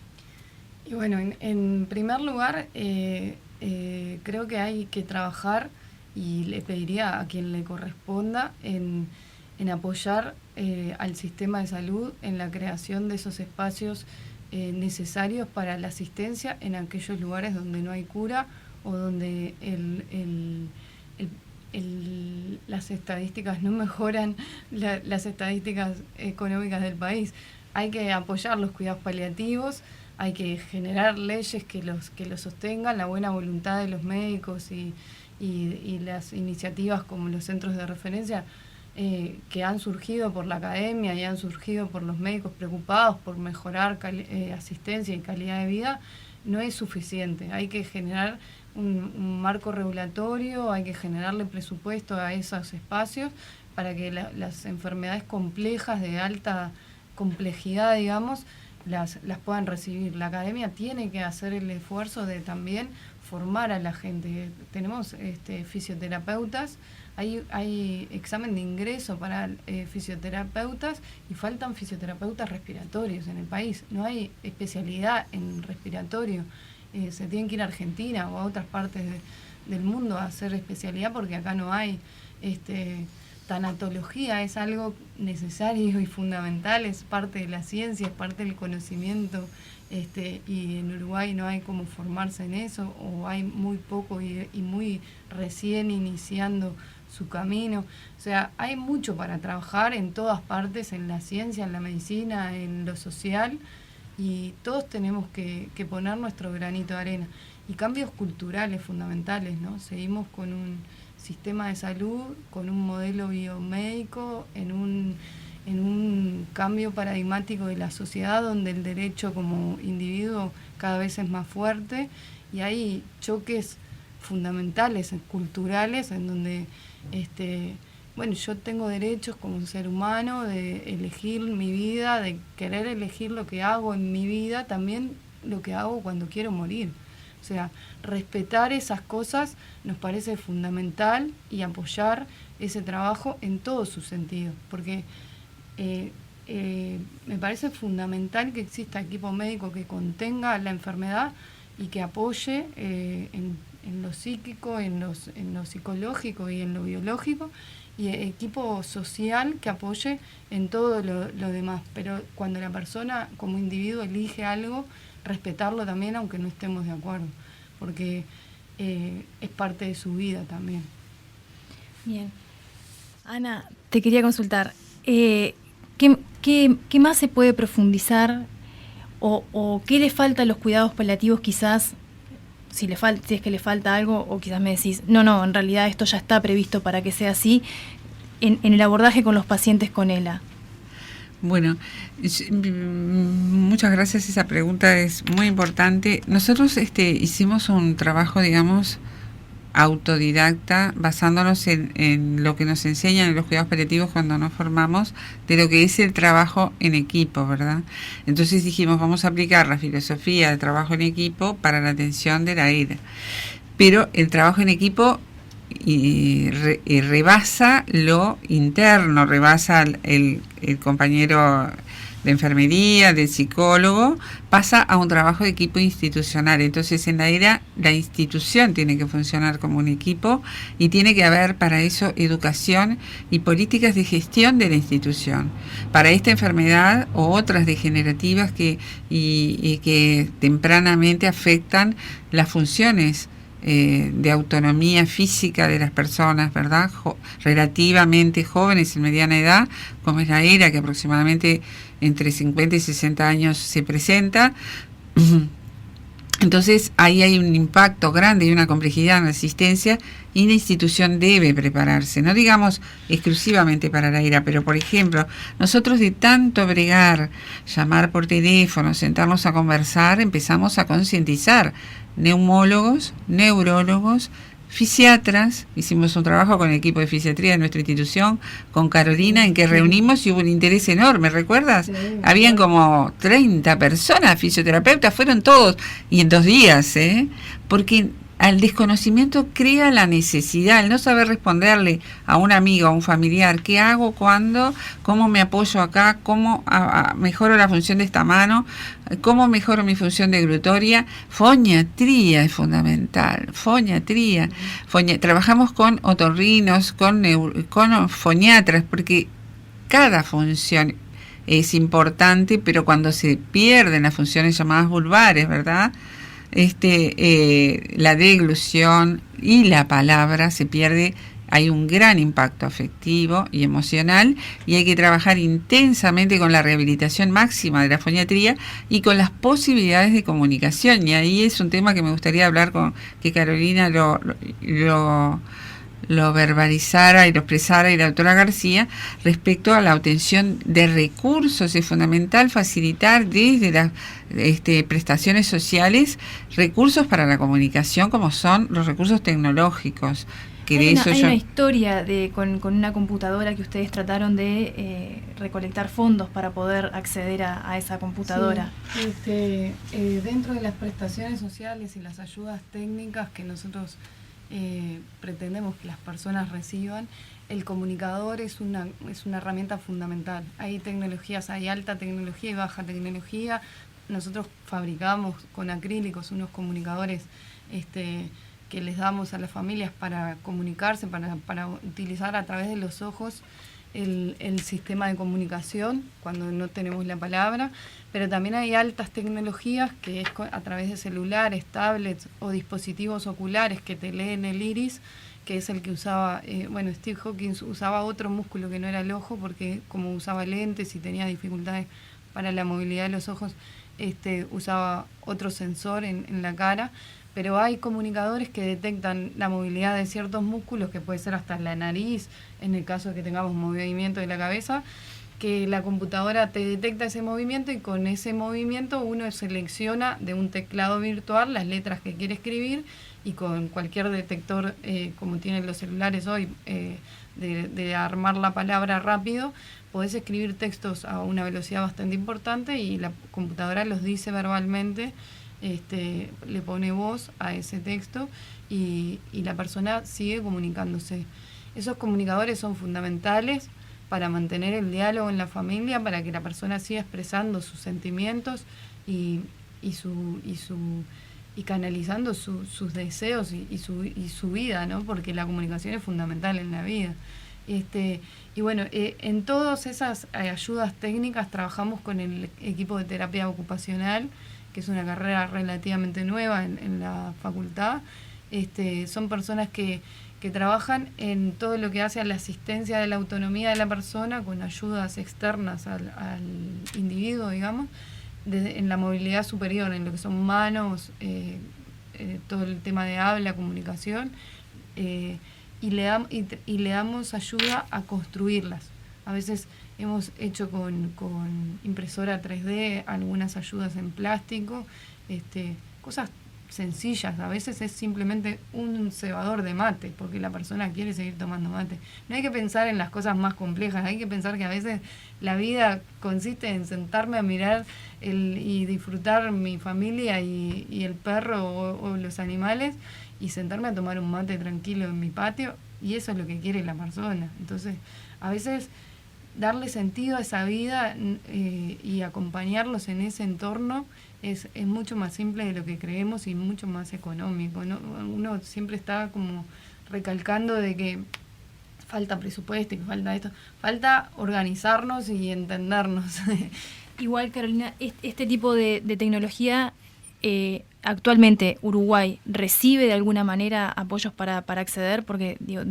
Y bueno, en primer lugar, creo que hay que trabajar, y le pediría a quien le corresponda en apoyar al sistema de salud en la creación de esos espacios necesarios para la asistencia en aquellos lugares donde no hay cura o donde las estadísticas no mejoran las estadísticas económicas del país. Hay que apoyar los cuidados paliativos, hay que generar leyes que los sostengan, la buena voluntad de los médicos y las iniciativas como los centros de referencia que han surgido por la academia y han surgido por los médicos preocupados por mejorar asistencia y calidad de vida, no es suficiente. Hay que generar un marco regulatorio, hay que generarle presupuesto a esos espacios para que las enfermedades complejas, de alta complejidad, digamos, las puedan recibir. La academia tiene que hacer el esfuerzo de también formar a la gente. Tenemos fisioterapeutas, hay examen de ingreso para fisioterapeutas y faltan fisioterapeutas respiratorios en el país. No hay especialidad en respiratorio. Se tienen que ir a Argentina o a otras partes del mundo a hacer especialidad porque acá no hay tanatología. Es algo necesario y fundamental, es parte de la ciencia, es parte del conocimiento, y en Uruguay no hay cómo formarse en eso, o hay muy poco y muy recién iniciando su camino. O sea, hay mucho para trabajar en todas partes, en la ciencia, en la medicina, en lo social, y todos tenemos que poner nuestro granito de arena. Y cambios culturales fundamentales, ¿no? Seguimos con un sistema de salud, con un modelo biomédico, en un cambio paradigmático de la sociedad donde el derecho como individuo cada vez es más fuerte, y hay choques fundamentales, culturales, en donde yo tengo derechos como un ser humano de elegir mi vida, de querer elegir lo que hago en mi vida, también lo que hago cuando quiero morir. O sea, respetar esas cosas nos parece fundamental y apoyar ese trabajo en todo su sentido, porque me parece fundamental que exista equipo médico que contenga la enfermedad y que apoye en lo psíquico, en lo psicológico y en lo biológico, y equipo social que apoye en todo lo demás. Pero cuando la persona como individuo elige algo, respetarlo también, aunque no estemos de acuerdo, porque es parte de su vida también. Bien. Ana, te quería consultar, ¿qué más se puede profundizar o qué le falta a los cuidados paliativos quizás, si es que le falta algo, o quizás me decís, no, en realidad esto ya está previsto para que sea así? en el abordaje con los pacientes con ELA? Bueno, muchas gracias, esa pregunta es muy importante. Nosotros hicimos un trabajo, digamos, autodidacta, basándonos en lo que nos enseñan en los cuidados paliativos cuando nos formamos, de lo que es el trabajo en equipo, ¿verdad? Entonces dijimos, vamos a aplicar la filosofía del trabajo en equipo para la atención de la ELA. Pero el trabajo en equipo rebasa lo interno, rebasa el compañero de enfermería, del psicólogo, pasa a un trabajo de equipo institucional. Entonces en la ELA la institución tiene que funcionar como un equipo y tiene que haber para eso educación y políticas de gestión de la institución. Para esta enfermedad o otras degenerativas que tempranamente afectan las funciones de autonomía física de las personas, ¿verdad? Relativamente jóvenes en mediana edad, como es la ELA, que aproximadamente entre 50 y 60 años se presenta. Entonces ahí hay un impacto grande y una complejidad en la asistencia, y la institución debe prepararse, no digamos exclusivamente para la ELA, pero por ejemplo, nosotros de tanto bregar, llamar por teléfono, sentarnos a conversar, empezamos a concientizar neumólogos, neurólogos, fisiatras. Hicimos un trabajo con el equipo de fisiatría de nuestra institución, con Carolina, en que reunimos y hubo un interés enorme, ¿recuerdas? Sí, habían como 30 personas, fisioterapeutas, fueron todos, y en 2 días, porque al desconocimiento crea la necesidad, el no saber responderle a un amigo, a un familiar, ¿qué hago, cuándo, cómo me apoyo acá, cómo mejoro la función de esta mano, cómo mejoro mi función deglutoria? Foniatría es fundamental, foniatría. Trabajamos con otorrinos, con foniatras, porque cada función es importante, pero cuando se pierden las funciones llamadas vulvares, ¿verdad?, la deglución y la palabra se pierde, hay un gran impacto afectivo y emocional, y hay que trabajar intensamente con la rehabilitación máxima de la foniatría y con las posibilidades de comunicación. Y ahí es un tema que me gustaría hablar con que Carolina lo verbalizara y lo expresara, y la doctora García, respecto a la obtención de recursos. Es fundamental facilitar desde las prestaciones sociales recursos para la comunicación, como son los recursos tecnológicos. Hay una historia con una computadora que ustedes trataron de recolectar fondos para poder acceder a esa computadora. Sí, dentro de las prestaciones sociales y las ayudas técnicas que nosotros pretendemos que las personas reciban, el comunicador es una herramienta fundamental. Hay tecnologías, hay alta tecnología y baja tecnología. Nosotros fabricamos con acrílicos unos comunicadores que les damos a las familias para comunicarse, para utilizar a través de los ojos el sistema de comunicación cuando no tenemos la palabra, pero también hay altas tecnologías que es a través de celulares, tablets o dispositivos oculares que te leen el iris, que es el que usaba, Steve Hawkins usaba otro músculo que no era el ojo, porque como usaba lentes y tenía dificultades para la movilidad de los ojos, usaba otro sensor en la cara. Pero hay comunicadores que detectan la movilidad de ciertos músculos, que puede ser hasta la nariz, en el caso de que tengamos movimiento de la cabeza, que la computadora te detecta ese movimiento, y con ese movimiento uno selecciona de un teclado virtual las letras que quiere escribir, y con cualquier detector, como tienen los celulares hoy, de armar la palabra rápido, podés escribir textos a una velocidad bastante importante, y la computadora los dice verbalmente. Le pone voz a ese texto y la persona sigue comunicándose. Esos comunicadores son fundamentales para mantener el diálogo en la familia, para que la persona siga expresando sus sentimientos y canalizando sus deseos y su vida, ¿no? Porque la comunicación es fundamental en la vida. En todas esas ayudas técnicas trabajamos con el equipo de terapia ocupacional, que es una carrera relativamente nueva en la facultad. Son personas que trabajan en todo lo que hace a la asistencia de la autonomía de la persona, con ayudas externas al individuo, digamos, en la movilidad superior, en lo que son manos, todo el tema de habla, comunicación, y le damos ayuda a construirlas. A veces hemos hecho con impresora 3D algunas ayudas en plástico, cosas sencillas. A veces es simplemente un cebador de mate, porque la persona quiere seguir tomando mate. No hay que pensar en las cosas más complejas, hay que pensar que a veces la vida consiste en sentarme a mirar y disfrutar mi familia y el perro o los animales, y sentarme a tomar un mate tranquilo en mi patio, y eso es lo que quiere la persona. Entonces, a veces darle sentido a esa vida y acompañarlos en ese entorno es mucho más simple de lo que creemos y mucho más económico, ¿no? Uno siempre está como recalcando de que falta presupuesto y que falta esto, falta organizarnos y entendernos. Igual, Carolina, este tipo de tecnología, actualmente Uruguay recibe de alguna manera apoyos para acceder, porque digo,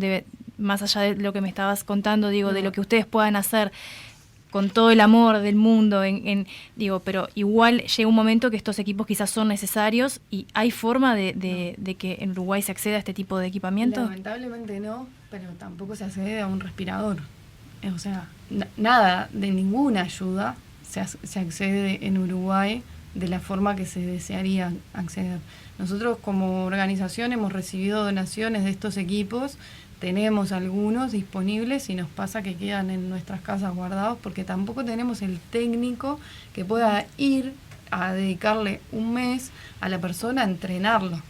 más allá de lo que me estabas contando, digo, de lo que ustedes puedan hacer con todo el amor del mundo, pero igual llega un momento que estos equipos quizás son necesarios, y ¿hay forma de que en Uruguay se acceda a este tipo de equipamiento? Lamentablemente no, pero tampoco se accede a un respirador. O sea, nada, de ninguna ayuda se accede en Uruguay de la forma que se desearía acceder. Nosotros como organización hemos recibido donaciones de estos equipos, tenemos algunos disponibles y nos pasa que quedan en nuestras casas guardados porque tampoco tenemos el técnico que pueda ir a dedicarle un mes a la persona a entrenarlo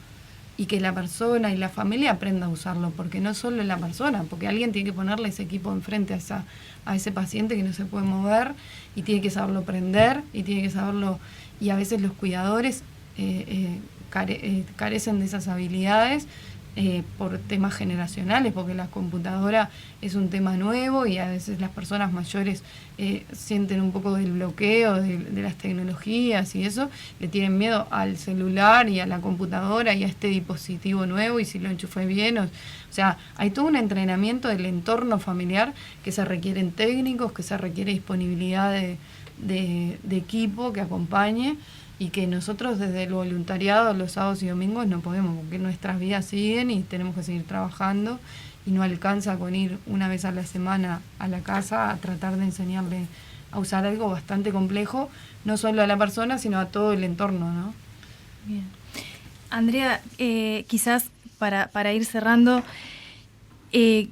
y que la persona y la familia aprenda a usarlo, porque no solo la persona, porque alguien tiene que ponerle ese equipo enfrente a ese paciente que no se puede mover, y tiene que saberlo prender, y tiene que saberlo, y a veces los cuidadores carecen de esas habilidades por temas generacionales, porque la computadora es un tema nuevo y a veces las personas mayores sienten un poco del bloqueo de las tecnologías y eso, le tienen miedo al celular y a la computadora y a este dispositivo nuevo, y si lo enchufé bien, o sea, hay todo un entrenamiento del entorno familiar que se requieren técnicos, que se requiere disponibilidad de equipo que acompañe, y que nosotros desde el voluntariado los sábados y domingos no podemos, porque nuestras vidas siguen y tenemos que seguir trabajando, y no alcanza con ir una vez a la semana a la casa a tratar de enseñarle a usar algo bastante complejo, no solo a la persona, sino a todo el entorno, ¿no? Bien. Andrea, quizás para ir cerrando, ¿en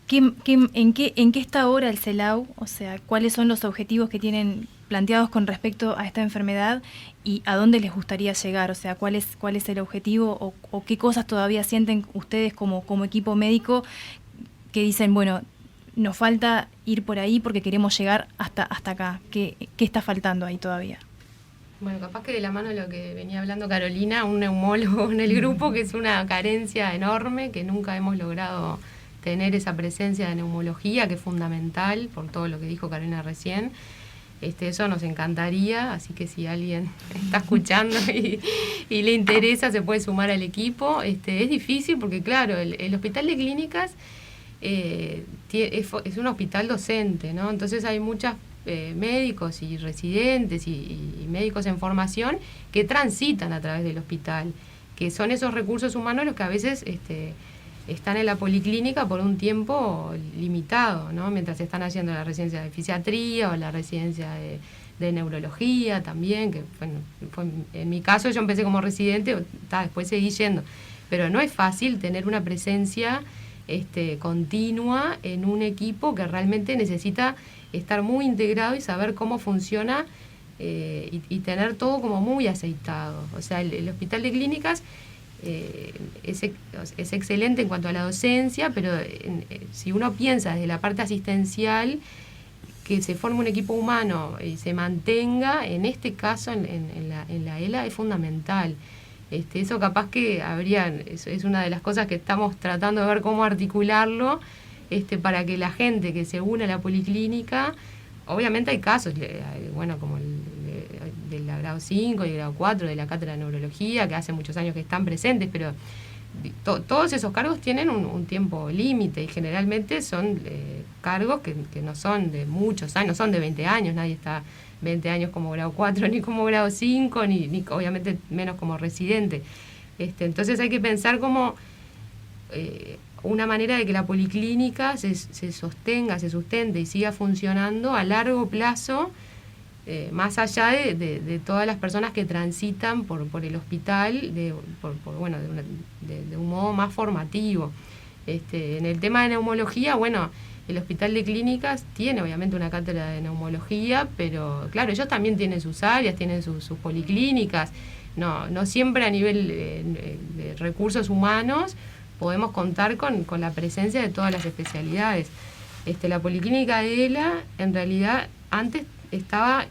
qué está ahora el CELAU? O sea, ¿cuáles son los objetivos que tienen planteados con respecto a esta enfermedad y a dónde les gustaría llegar? O sea, ¿cuál es el objetivo o qué cosas todavía sienten ustedes como equipo médico que dicen, bueno, nos falta ir por ahí porque queremos llegar hasta acá? ¿Qué está faltando ahí todavía? Bueno, capaz que de la mano de lo que venía hablando Carolina, un neumólogo en el grupo, que es una carencia enorme, que nunca hemos logrado tener esa presencia de neumología, que es fundamental por todo lo que dijo Carolina recién. Eso nos encantaría, así que si alguien está escuchando y le interesa, se puede sumar al equipo. Es difícil porque, claro, el Hospital de Clínicas es un hospital docente, ¿no? Entonces hay muchos médicos y residentes y médicos en formación que transitan a través del hospital, que son esos recursos humanos los que a veces están en la policlínica por un tiempo limitado, ¿no? Mientras están haciendo la residencia de fisiatría o la residencia de neurología también, que fue en mi caso yo empecé como residente, después seguí yendo, pero no es fácil tener una presencia continua en un equipo que realmente necesita estar muy integrado y saber cómo funciona y tener todo como muy aceitado. O sea, el Hospital de Clínicas es excelente en cuanto a la docencia, pero si uno piensa desde la parte asistencial, que se forme un equipo humano y se mantenga, en este caso en la ELA es fundamental. Eso capaz que es una de las cosas que estamos tratando de ver cómo articularlo, para que la gente que se une a la policlínica, obviamente hay casos, bueno, como del grado 5 y el grado 4 de la cátedra de neurología, que hace muchos años que están presentes, pero todos esos cargos tienen un tiempo límite y generalmente son cargos que no son de muchos años, no son de 20 años, nadie está 20 años como grado 4 ni como grado 5, ni obviamente menos como residente. Entonces hay que pensar cómo una manera de que la policlínica se sostenga, se sustente y siga funcionando a largo plazo, más allá de todas las personas que transitan por el hospital de un modo más formativo. En el tema de neumología, bueno, el Hospital de Clínicas tiene obviamente una cátedra de neumología, pero claro, ellos también tienen sus áreas, tienen sus policlínicas. No siempre a nivel de recursos humanos podemos contar con la presencia de todas las especialidades. La policlínica de ELA, en realidad, antes estaba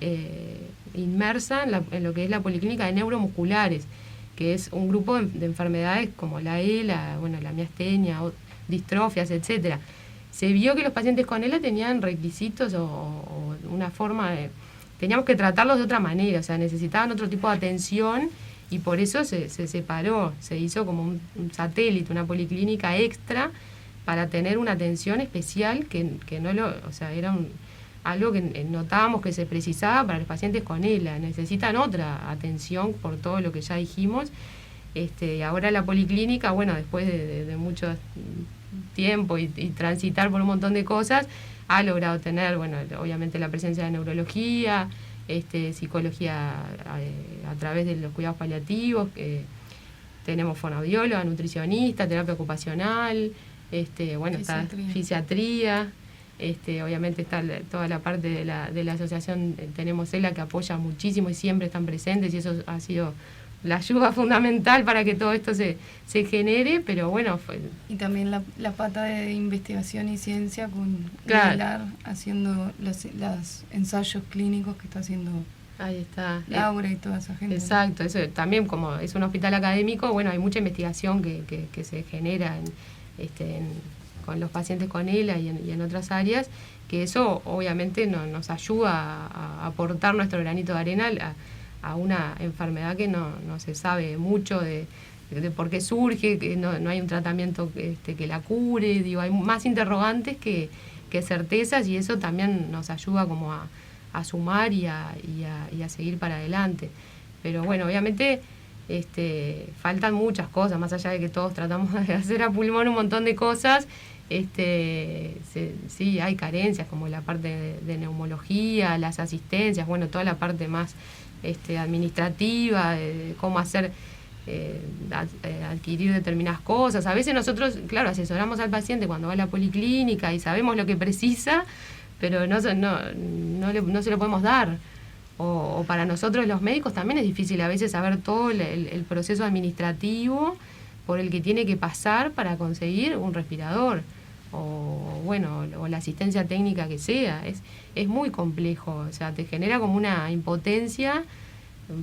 inmersa en lo que es la policlínica de neuromusculares, que es un grupo de enfermedades como la ELA, bueno, la miastenia, distrofias, etcétera. Se vio que los pacientes con ELA tenían requisitos o una forma de... Teníamos que tratarlos de otra manera, o sea, necesitaban otro tipo de atención y por eso se separó, se hizo como un satélite, una policlínica extra para tener una atención especial que no o sea, era algo que notábamos que se precisaba para los pacientes con ELA. Necesitan otra atención por todo lo que ya dijimos. Y ahora la policlínica, bueno, después de mucho tiempo y transitar por un montón de cosas, ha logrado tener, bueno, obviamente la presencia de neurología, psicología a través de los cuidados paliativos, tenemos fonoaudióloga, nutricionista, terapia ocupacional, bueno, está fisiatría, obviamente está toda la parte de la asociación, tenemos ELA que apoya muchísimo y siempre están presentes y eso ha sido la ayuda fundamental para que todo esto se genere, pero bueno... Y también la pata de investigación y ciencia con claro, haciendo los ensayos clínicos que está haciendo ahí está Laura y toda esa gente. Exacto, eso también como es un hospital académico, bueno, hay mucha investigación que se genera con los pacientes con ELA y en otras áreas, que eso obviamente nos ayuda a aportar nuestro granito de arena a una enfermedad que no se sabe mucho de por qué surge, que no hay un tratamiento que la cure, digo, hay más interrogantes que certezas y eso también nos ayuda como a sumar y a seguir para adelante. Pero bueno, obviamente faltan muchas cosas, más allá de que todos tratamos de hacer a pulmón un montón de cosas, sí hay carencias como la parte de neumología, las asistencias, bueno, toda la parte más administrativa, de cómo hacer, adquirir determinadas cosas. A veces nosotros, claro, asesoramos al paciente cuando va a la policlínica y sabemos lo que precisa, pero no se lo podemos dar. O para nosotros los médicos también es difícil a veces saber todo el proceso administrativo por el que tiene que pasar para conseguir un respirador o la asistencia técnica que sea. Es muy complejo, o sea, te genera como una impotencia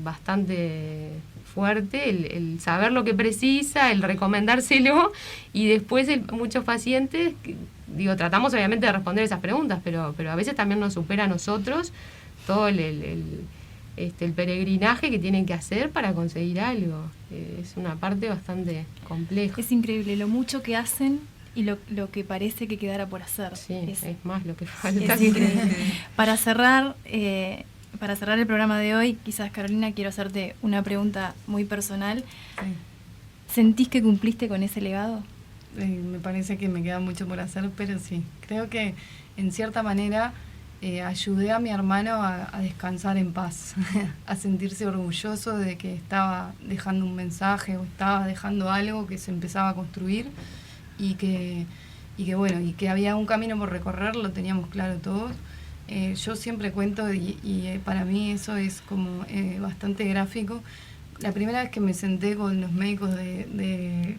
bastante fuerte el saber lo que precisa, el recomendárselo y después muchos pacientes, tratamos obviamente de responder esas preguntas, pero a veces también nos supera a nosotros todo el peregrinaje que tienen que hacer para conseguir algo. Es una parte bastante compleja. Es increíble lo mucho que hacen y lo que parece que quedara por hacer. Sí, es más lo que falta. Es increíble. Para cerrar el programa de hoy, quizás, Carolina, quiero hacerte una pregunta muy personal. Sí. ¿Sentís que cumpliste con ese legado? Me parece que me queda mucho por hacer, pero sí. Creo que, en cierta manera, ayudé a mi hermano a descansar en paz, a sentirse orgulloso de que estaba dejando un mensaje o estaba dejando algo que se empezaba a construir y que había un camino por recorrer, lo teníamos claro todos. Yo siempre cuento y para mí eso es como bastante gráfico. La primera vez que me senté con los médicos de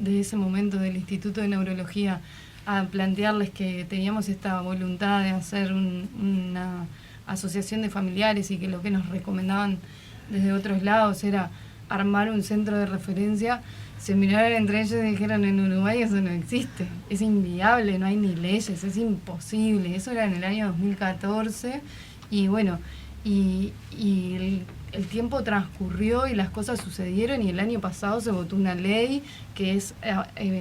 ese momento del Instituto de Neurología a plantearles que teníamos esta voluntad de hacer una asociación de familiares y que lo que nos recomendaban desde otros lados era armar un centro de referencia, se miraron entre ellos y dijeron: en Uruguay eso no existe, es inviable, no hay ni leyes, es imposible. Eso era en el año 2014 y bueno, y el tiempo transcurrió y las cosas sucedieron y el año pasado se votó una ley que es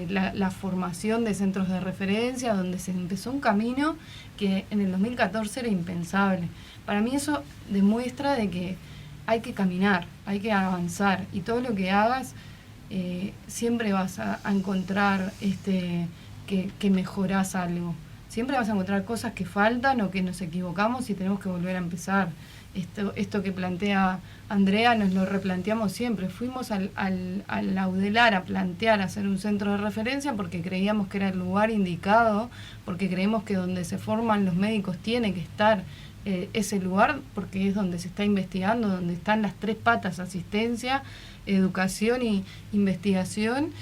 la formación de centros de referencia, donde se empezó un camino que en el 2014 era impensable. Para mí eso demuestra de que hay que caminar, hay que avanzar y todo lo que hagas siempre vas a encontrar que mejorás algo. Siempre vas a encontrar cosas que faltan o que nos equivocamos y tenemos que volver a empezar. Esto que plantea Andrea nos lo replanteamos siempre. Fuimos al Laudelar a plantear hacer un centro de referencia porque creíamos que era el lugar indicado, porque creemos que donde se forman los médicos tiene que estar ese lugar, porque es donde se está investigando, donde están las 3 patas: asistencia, educación y investigación.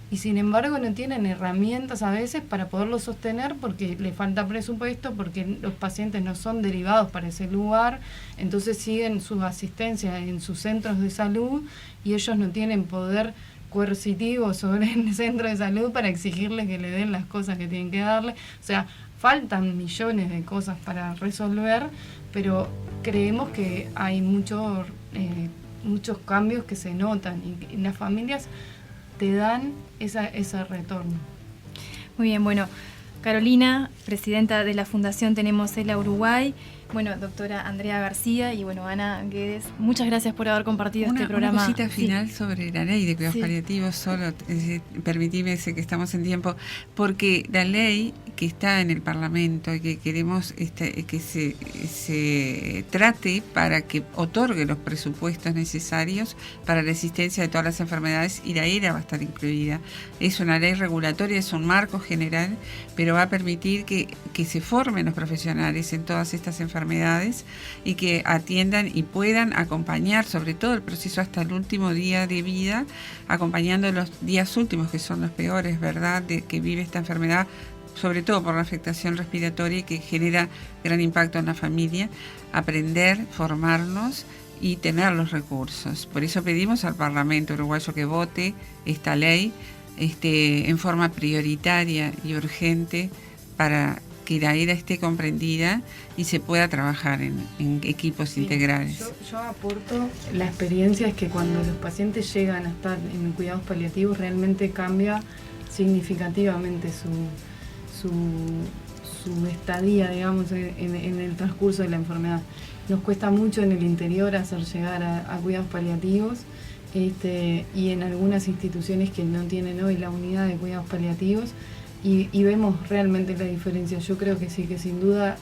Y sin embargo no tienen herramientas a veces para poderlo sostener porque le falta presupuesto, porque los pacientes no son derivados para ese lugar, entonces siguen su asistencia en sus centros de salud y ellos no tienen poder coercitivo sobre el centro de salud para exigirles que le den las cosas que tienen que darle. O sea, faltan millones de cosas para resolver, pero creemos que hay muchos cambios que se notan y las familias te dan ese retorno. Muy bien, bueno, Carolina, presidenta de la Fundación Tenemos ELA Uruguay, bueno, doctora Andrea García y bueno, Ana Guedes, muchas gracias por haber compartido este programa. Una cosita final sobre la ley de cuidados paliativos, solo permitime, sé que estamos en tiempo, porque la ley que está en el Parlamento y que queremos que se trate para que otorgue los presupuestos necesarios para la existencia de todas las enfermedades, y la ELA va a estar incluida. Es una ley regulatoria, es un marco general, pero va a permitir que se formen los profesionales en todas estas enfermedades y que atiendan y puedan acompañar sobre todo el proceso hasta el último día de vida, acompañando los días últimos que son los peores, ¿verdad?, de que vive esta enfermedad, sobre todo por la afectación respiratoria que genera gran impacto en la familia. Aprender, formarnos y tener los recursos. Por eso pedimos al Parlamento uruguayo que vote esta ley en forma prioritaria y urgente para que la ELA esté comprendida y se pueda trabajar en equipos integrales. Yo aporto, la experiencia es que cuando los pacientes llegan a estar en cuidados paliativos realmente cambia significativamente su estadía, digamos, en el transcurso de la enfermedad. Nos cuesta mucho en el interior hacer llegar a cuidados paliativos y en algunas instituciones que no tienen hoy la unidad de cuidados paliativos y vemos realmente la diferencia. Yo creo que sí, que sin duda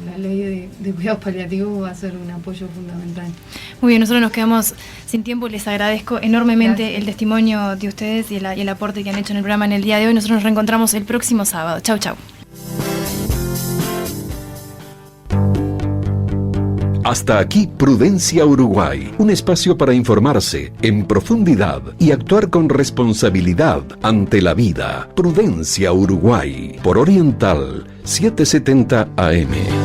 la ley de cuidados paliativos va a ser un apoyo fundamental. Muy bien, nosotros nos quedamos sin tiempo. Les agradezco enormemente el testimonio de ustedes y el aporte que han hecho en el programa en el día de hoy. Nosotros nos reencontramos el próximo sábado. Chau, chau. Hasta aquí Prudencia Uruguay, un espacio para informarse en profundidad y actuar con responsabilidad ante la vida. Prudencia Uruguay, por Oriental 770 AM.